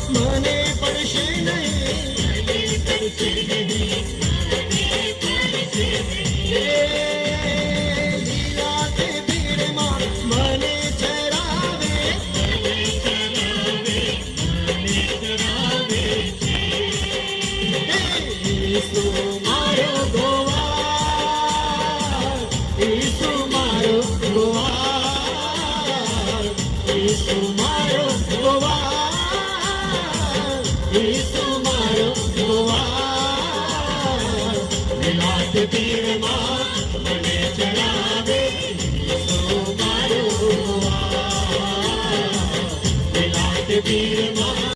મને પડશે નહીં લીલાતે ભીડમાં મને ચરાવે ઈસુ મારો ગોવાળ ઈસુ મારો ગોવાળ ઈસુ મારો ગોવાળ ઈસુ મારો ગોવાળ લીલાતે ભીડમાં મને ચરાવે